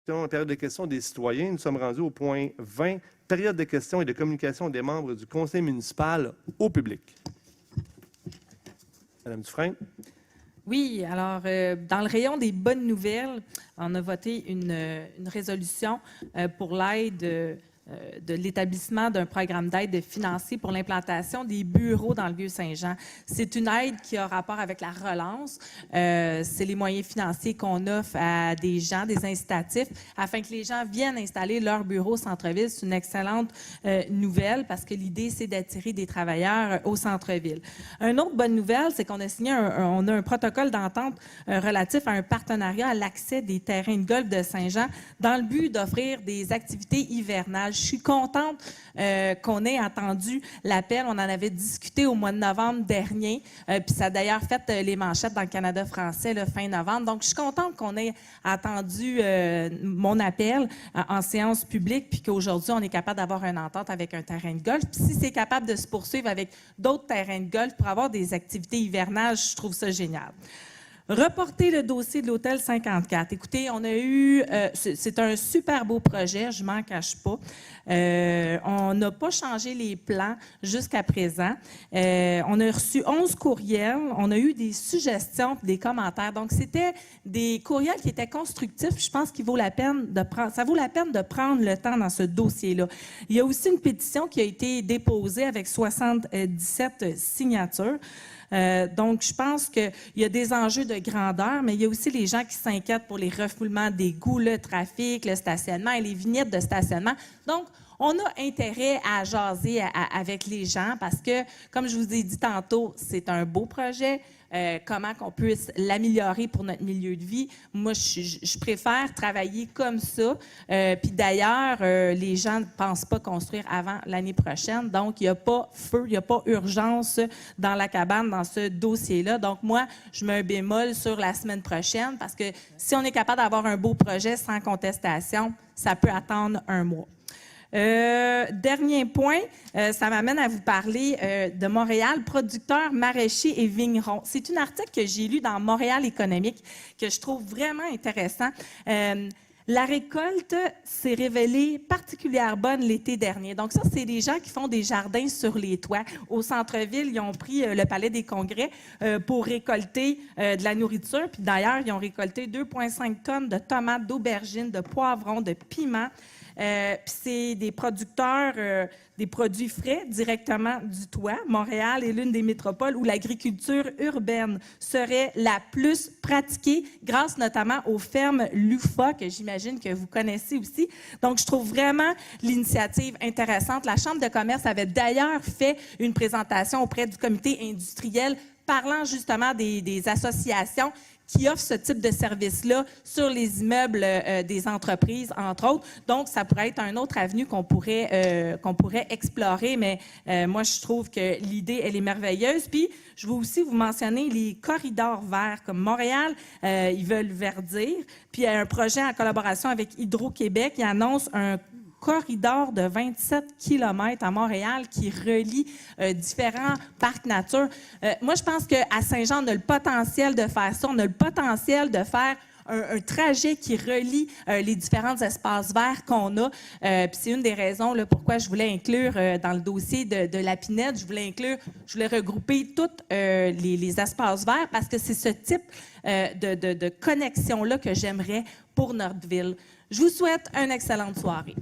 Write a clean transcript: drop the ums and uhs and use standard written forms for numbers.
Période de questions des citoyens. Nous sommes rendus au point 20, période de questions et de communication des membres du conseil municipal au public. Madame Dufresne. Oui, alors, dans le rayon des bonnes nouvelles, on a voté une résolution pour l'aide de l'établissement d'un programme d'aide financier pour l'implantation des bureaux dans le Vieux-Saint-Jean. C'est une aide qui a rapport avec la relance. C'est les moyens financiers qu'on offre à des gens, des incitatifs, afin que les gens viennent installer leur bureau au centre-ville. C'est une excellente nouvelle parce que l'idée, c'est d'attirer des travailleurs au centre-ville. Une autre bonne nouvelle, c'est qu'on a signé on a un protocole d'entente relatif à un partenariat à l'accès des terrains de golf de Saint-Jean dans le but d'offrir des activités hivernales. Je suis contente qu'on ait entendu l'appel. On en avait discuté au mois de novembre dernier. Puis ça a d'ailleurs fait les manchettes dans le Canada français fin novembre. Donc, je suis contente qu'on ait entendu mon appel en séance publique puis qu'aujourd'hui, on est capable d'avoir une entente avec un terrain de golf. Puis si c'est capable de se poursuivre avec d'autres terrains de golf pour avoir des activités hivernales, je trouve ça génial. Reporter le dossier de l'Hôtel 54. Écoutez, on a eu... c'est un super beau projet, je m'en cache pas. On n'a pas changé les plans jusqu'à présent. On a reçu 11 courriels. On a eu des suggestions et des commentaires. Donc, c'était des courriels qui étaient constructifs. Je pense qu'il vaut la peine de prendre... Ça vaut la peine de prendre le temps dans ce dossier-là. Il y a aussi une pétition qui a été déposée avec 77 signatures. Donc, je pense qu'il y a des enjeux de grandeur, mais il y a aussi les gens qui s'inquiètent pour les refoulements d'égouts, le trafic, le stationnement et les vignettes de stationnement. Donc, on a intérêt à jaser avec les gens parce que, comme je vous ai dit tantôt, c'est un beau projet. Comment qu'on puisse l'améliorer pour notre milieu de vie. Moi, je préfère travailler comme ça. Puis d'ailleurs, les gens ne pensent pas construire avant l'année prochaine. Donc, il n'y a pas feu, il n'y a pas urgence dans la cabane, dans ce dossier-là. Donc, moi, je mets un bémol sur la semaine prochaine parce que si on est capable d'avoir un beau projet sans contestation, ça peut attendre un mois. Dernier point, ça m'amène à vous parler de Montréal, producteurs maraîchers et vignerons. C'est un article que j'ai lu dans Montréal économique que je trouve vraiment intéressant. La récolte s'est révélée particulièrement bonne l'été dernier. Donc ça, c'est des gens qui font des jardins sur les toits. Au centre-ville, ils ont pris le Palais des Congrès pour récolter de la nourriture. Puis d'ailleurs, ils ont récolté 2,5 tonnes de tomates, d'aubergines, de poivrons, de piments. Puis c'est des producteurs, des produits frais directement du toit. Montréal est l'une des métropoles où l'agriculture urbaine serait la plus pratiquée grâce notamment aux fermes LUFA, que j'imagine que vous connaissez aussi. Donc, je trouve vraiment l'initiative intéressante. La Chambre de commerce avait d'ailleurs fait une présentation auprès du comité industriel parlant justement des associations qui offrent ce type de service-là sur les immeubles des entreprises, entre autres. Donc, ça pourrait être un autre avenue qu'on pourrait explorer, mais moi, je trouve que l'idée, elle est merveilleuse. Puis, je veux aussi vous mentionner les corridors verts, comme Montréal, ils veulent verdir. Puis, il y a un projet en collaboration avec Hydro-Québec, qui annonce un corridor de 27 km à Montréal qui relie différents parcs nature. Moi, je pense qu'à Saint-Jean, on a le potentiel de faire ça. On a le potentiel de faire un trajet qui relie les différents espaces verts qu'on a. Puis c'est une des raisons là, pourquoi je voulais inclure dans le dossier de la Pinette, je voulais regrouper tous les espaces verts parce que c'est ce type de connexion-là que j'aimerais pour notre ville. Je vous souhaite une excellente soirée.